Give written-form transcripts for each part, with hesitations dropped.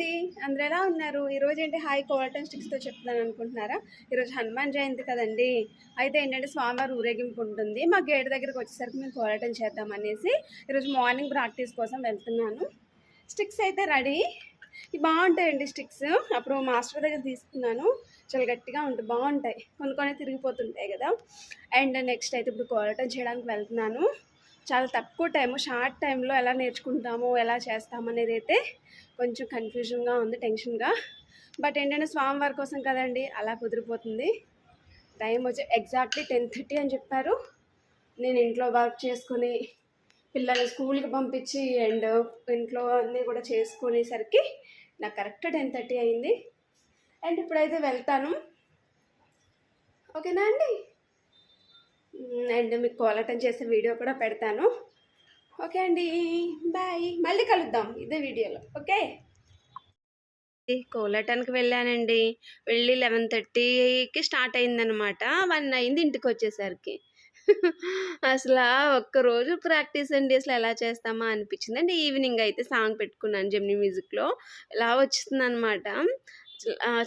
అండి, అందరూ ఎలా ఉన్నారు? ఈరోజు ఏంటి హాయ్ కోలటన్ స్టిక్స్తో చెప్తున్నాను అనుకుంటున్నారా? ఈరోజు హనుమాన్ జయంతి కదండి. అయితే ఏంటంటే స్వామివారి ఊరేగింపు ఉంటుంది. మా గేట్ దగ్గరికి వచ్చేసరికి మేము కోలటన్ చేద్దామనేసి ఈరోజు మార్నింగ్ ప్రాక్టీస్ కోసం వెళ్తున్నాను. స్టిక్స్ అయితే రెడీ. ఇవి బాగుంటాయండి స్టిక్స్. అప్పుడు మాస్టర్ దగ్గర తీసుకున్నాను. చాలా గట్టిగా ఉంటాయి, బాగుంటాయి. కొన్ని తిరిగిపోతుంటాయి కదా. అండ్ నెక్స్ట్ అయితే ఇప్పుడు కోలటన్ చేయడానికి వెళ్తున్నాను. చాలా తక్కువ టైము, షార్ట్ టైంలో ఎలా నేర్చుకుంటాము, ఎలా చేస్తాము అనేది అయితే కొంచెం కన్ఫ్యూజన్గా ఉంది, టెన్షన్గా. బట్ ఏంటంటే స్వామివారి కోసం కదండి, అలా కుదిరిపోతుంది. టైం వచ్చి ఎగ్జాక్ట్లీ 10:30 అని చెప్పారు. నేను ఇంట్లో వర్క్ చేసుకుని పిల్లల్ని స్కూల్కి పంపించి అండ్ ఇంట్లో అన్నీ కూడా చేసుకునేసరికి నాకు కరెక్ట్ 10:30 అయింది. అండ్ ఇప్పుడైతే వెళ్తాను, ఓకేనా అండి? అండ్ మీకు కోలటన్ చేసే వీడియో కూడా పెడతాను. ఓకే అండి, బాయ్. మళ్ళీ కలుద్దాం ఇదే వీడియోలో. ఓకే, కోలటన్కి వెళ్ళానండి. వెళ్ళి 11:30కి స్టార్ట్ అయిందనమాట. 1 అయింది ఇంటికి వచ్చేసరికి. అసలు ఒక్కరోజు ప్రాక్టీస్ అండి, అసలు ఎలా చేస్తామా అనిపించింది. అండి ఈవినింగ్ అయితే సాంగ్ పెట్టుకున్నాను జెమినీ మ్యూజిక్లో, ఇలా వచ్చింది అనమాట.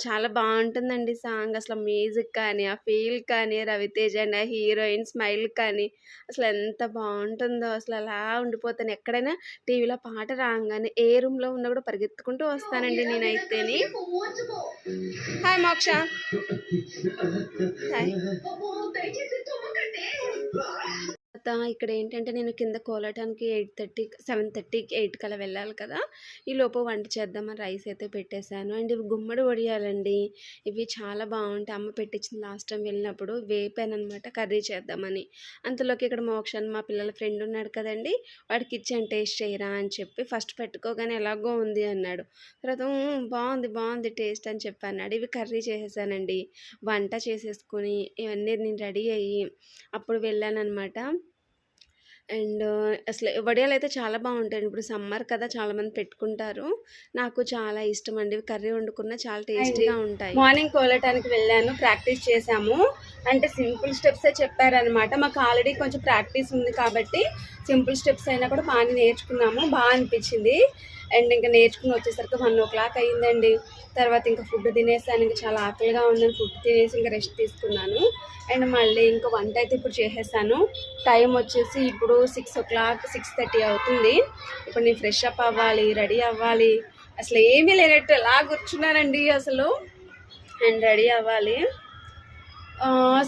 చాలా బాగుంటుందండి సాంగ్. అసలు మ్యూజిక్ కానీ, ఆ ఫీల్ కానీ, రవితేజ అండ్ ఆ హీరోయిన్ స్మైల్ కానీ అసలు ఎంత బాగుంటుందో. అసలు అలా ఉండిపోతాను. ఎక్కడైనా టీవీలో పాట రాగానే ఏ రూమ్లో ఉన్నా కూడా పరిగెత్తుకుంటూ వస్తానండి నేనైతేని. హాయ్ మోక్ష. హాయ్. ఇక్కడ ఏంటంటే నేను కింద కోలటానికి 7:30కి 8 కలా వెళ్ళాలి కదా. ఈ లోపు వంట చేద్దామని రైస్ అయితే పెట్టేశాను. అండ్ ఇవి గుమ్మడి వడియాలండి. ఇవి చాలా బాగుంటాయి. అమ్మ పెట్టించింది లాస్ట్ టైం వెళ్ళినప్పుడు. వేపాను అనమాట కర్రీ చేద్దామని. అంతలోకి ఇక్కడ మోక్షాన్ని మా పిల్లల ఫ్రెండ్ ఉన్నాడు కదండి, వాడికి ఇచ్చాను టేస్ట్ చేయరా అని చెప్పి. ఫస్ట్ పెట్టుకోగానే ఎలాగో ఉంది అన్నాడు. తర్వాత బాగుంది టేస్ట్ అని చెప్పి అన్నాడు. ఇవి కర్రీ చేసేసానండి. వంట చేసేసుకొని ఇవన్నీ నేను రెడీ అయ్యి అప్పుడు వెళ్ళాను అనమాట. అండ్ అసలు వడియాలు అయితే చాలా బాగుంటాయండి. ఇప్పుడు సమ్మర్ కదా, చాలామంది పెట్టుకుంటారు. నాకు చాలా ఇష్టం అండి. కర్రీ వండుకున్న చాలా టేస్టీగా ఉంటాయి. మార్నింగ్ కోలటానికి వెళ్ళాను, ప్రాక్టీస్ చేశాము. అంటే సింపుల్ స్టెప్సే చెప్పారనమాట. మాకు ఆల్రెడీ కొంచెం ప్రాక్టీస్ ఉంది కాబట్టి సింపుల్ స్టెప్స్ అయినా కూడా బాగా నేర్చుకున్నాము. బాగా అనిపించింది. అండ్ ఇంకా నేర్చుకుని వచ్చేసరికి 1 o'clock అయ్యిందండి. తర్వాత ఇంకా ఫుడ్ తినేసాను. ఇంకా చాలా ఆకలిగా ఉందని ఫుడ్ తినేసి ఇంకా రెస్ట్ తీసుకున్నాను. అండ్ మళ్ళీ ఇంకా వంట అయితే ఇప్పుడు చేసేసాను. టైం వచ్చేసి ఇప్పుడు 6 o'clock 6:30 అవుతుంది. ఇప్పుడు నేను ఫ్రెష్ అప్ అవ్వాలి, రెడీ అవ్వాలి. అసలు ఏమీ లేనట్టు ఎలా కూర్చున్నానండి అసలు. అండ్ రెడీ అవ్వాలి.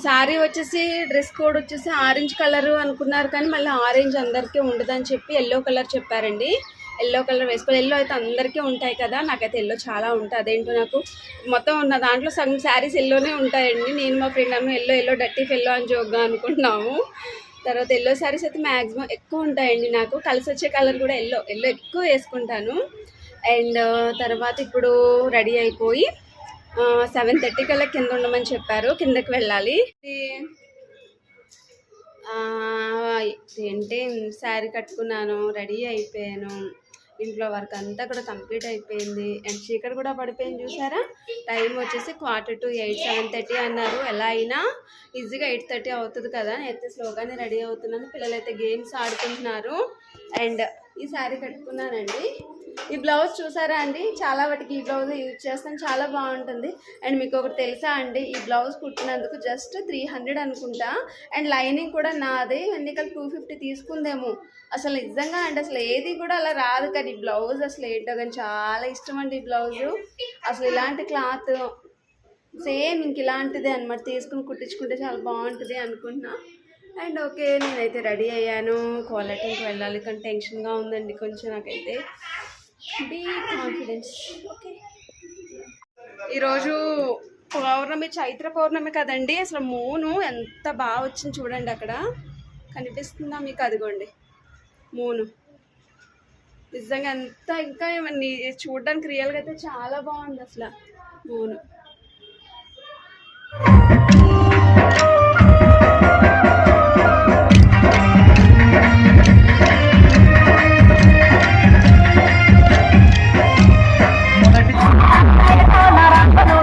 శారీ వచ్చేసి డ్రెస్ కోడ్ వచ్చేసి ఆరెంజ్ కలర్ అనుకున్నారు, కానీ మళ్ళీ ఆరెంజ్ అందరికీ ఉండదని చెప్పి ఎల్లో కలర్ చెప్పారండి. ఎల్లో కలర్ వేసుకోవాలి. ఎల్లో అయితే అందరికీ ఉంటాయి కదా, నాకైతే ఎల్లో చాలా ఉంటాయి. అదేంటో నాకు మొత్తం ఉన్న దాంట్లో సగం శారీస్ ఎల్లోనే ఉంటాయండి. నేను మా ఫ్రెండ్ అమ్మ ఎల్లో డట్టీఫ్ ఎల్లో అని జోగ్గా అనుకుంటున్నాము. తర్వాత ఎల్లో శారీస్ అయితే మ్యాక్సిమం ఎక్కువ ఉంటాయండి. నాకు కలిసి వచ్చే కలర్ కూడా ఎల్లో ఎక్కువ వేసుకుంటాను. అండ్ తర్వాత ఇప్పుడు రెడీ అయిపోయి 7:30 కల్లా కింద ఉండమని చెప్పారు, కిందకి వెళ్ళాలి. ఏంటి శారీ కట్టుకున్నాను, రెడీ అయిపోయాను. ఇంట్లో వర్క్ అంతా కూడా కంప్లీట్ అయిపోయింది. అండ్ చీకటి కూడా పడిపోయింది చూసారా. టైం వచ్చేసి 7:45 7:30 అన్నారు. ఎలా అయినా ఈజీగా 8:30 అవుతుంది కదా. నేనైతే స్లోగానే రెడీ అవుతున్నాను. పిల్లలైతే గేమ్స్ ఆడుకుంటున్నారు. అండ్ ఈ శారీ కట్టుకున్నానండి. ఈ బ్లౌజ్ చూసారా అండి, చాలా వాటికి ఈ బ్లౌజ్ యూజ్ చేస్తాను, చాలా బాగుంటుంది. అండ్ మీకు ఒకటి తెలుసా అండి, ఈ బ్లౌజ్ కుట్టినందుకు జస్ట్ 300 అనుకుంటా. అండ్ లైనింగ్ కూడా నాదే, ఎన్నికలు 250 తీసుకుందేమో. అసలు నిజంగా అండి, అసలు ఏది కూడా అలా రాదు. కానీ ఈ బ్లౌజ్ అసలు ఏంటో కానీ చాలా ఇష్టం అండి ఈ బ్లౌజు. అసలు ఇలాంటి క్లాత్ సేమ్ ఇంక ఇలాంటిదే అనమాట, తీసుకుని కుట్టించుకుంటే చాలా బాగుంటుంది అనుకుంటున్నా. అండ్ ఓకే, నేనైతే రెడీ అయ్యాను. కోలటన్కి వెళ్ళాలి, కానీ టెన్షన్గా ఉందండి కొంచెం. నాకైతే బీ కాన్ఫిడెన్స్. ఓకే, ఈరోజు పౌర్ణమి, చైత్ర పౌర్ణమి కదండి. అసలు మూను ఎంత బాగా వచ్చింది చూడండి. అక్కడ కనిపిస్తుందా మీకు? అదిగోండి మూను. నిజంగా ఎంత ఇంకా చూడడానికి రియల్గా అయితే చాలా బాగుంది అసలు మూను. But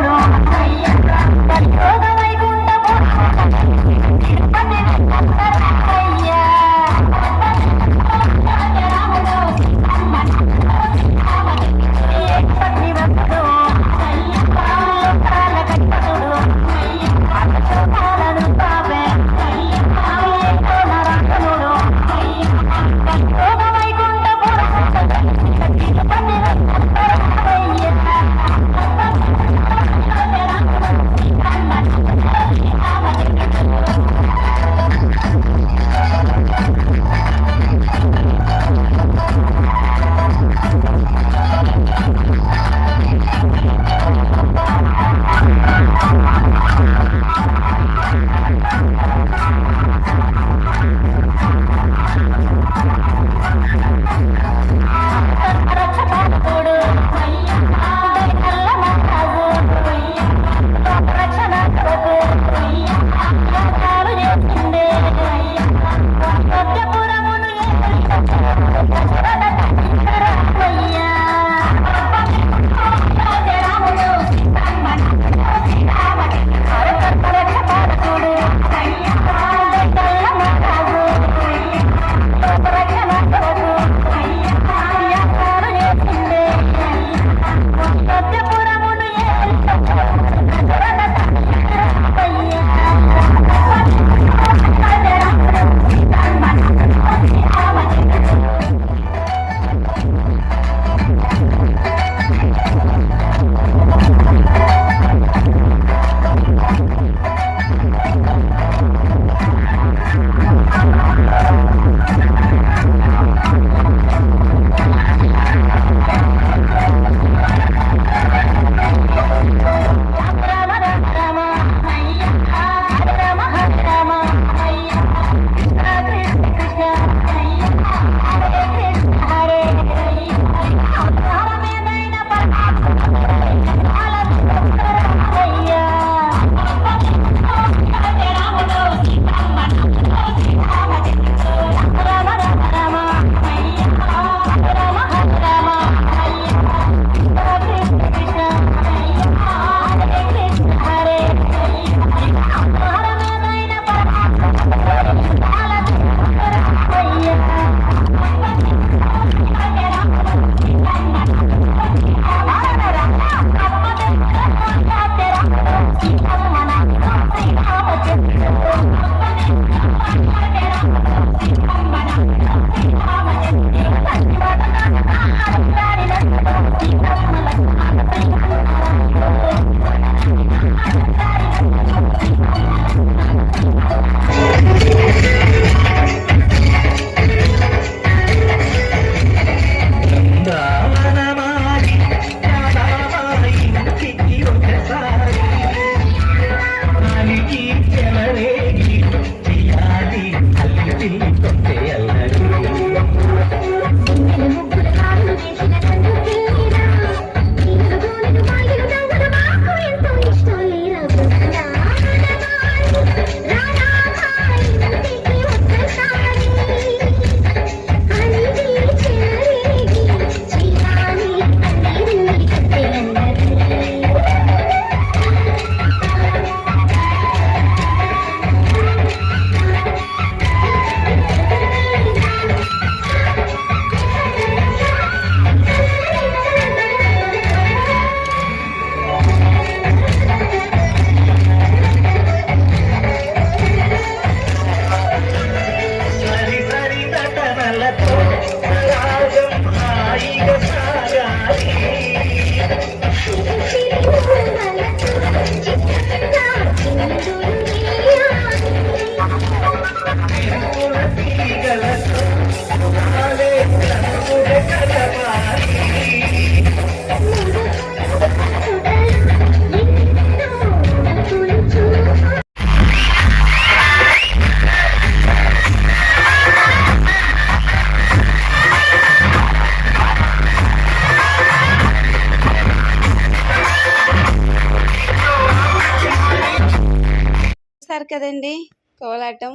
చూసారు కదండి కోలాటం.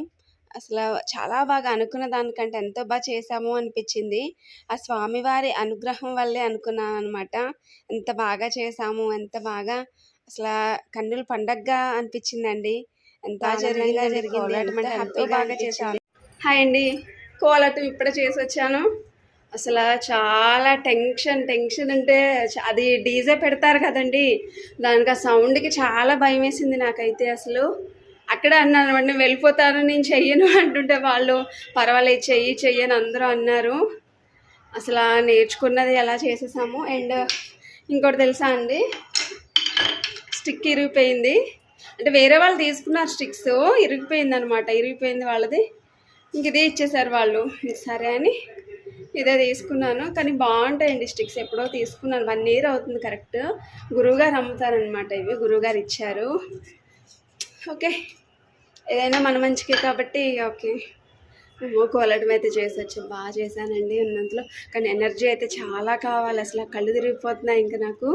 అసలు చాలా బాగా అనుకున్న దానికంటే ఎంతో బాగా చేశాము అనిపించింది. ఆ స్వామివారి అనుగ్రహం వల్లే అనుకున్నాను అనమాట. ఎంత బాగా చేశాము, ఎంత బాగా అసలు కన్నుల పండగగా అనిపించిందండి. ఎంత ఆనందంగా జరిగింది, ఎంత హ్యాపీగా బాగా చేశాను. హాయ్ అండి, కోలాటం ఇప్పుడే చేసి వచ్చాను. అసలు చాలా టెన్షన్ అంటే అది డీజే పెడతారు కదండి, దానికి ఆ సౌండ్కి చాలా భయం వేసింది నాకైతే. అసలు అక్కడే అన్నాను, నేను వెళ్ళిపోతాను, నేను చెయ్యను అంటుంటే వాళ్ళు పర్వాలేదు చెయ్యని అందరూ అన్నారు. అసలు నేర్చుకున్నది ఎలా చేసేసాము. అండ్ ఇంకోటి తెలుసా అండి, స్టిక్ ఇరిగిపోయింది. అంటే వేరే వాళ్ళు తీసుకున్నారు స్టిక్స్, ఇరిగిపోయింది అనమాట. ఇరిగిపోయింది వాళ్ళది, ఇంక ఇదే ఇచ్చేసారు వాళ్ళు. సరే అని ఇదే తీసుకున్నాను. కానీ బాగుంటాయండి స్టిక్స్, ఎప్పుడో తీసుకున్నాను, 1 year అవుతుంది కరెక్ట్. గురువుగారు అమ్ముతారనమాట, ఇవి గురువుగారు ఇచ్చారు. ఓకే, ఏదైనా మన మంచికే కాబట్టి ఓకే. కోలాటం అయితే చేసొచ్చు, బాగా చేశానండి ఉన్నంతలో. కానీ ఎనర్జీ అయితే చాలా కావాలి, అసలు కళ్ళు తిరిగిపోతున్నాయి ఇంకా నాకు.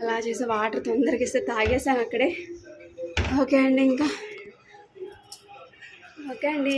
అలా చేసి వాటర్ తొందరగా ఇస్తే తాగేసాను అక్కడే. ఓకే అండి, ఇంకా ఓకే అండి.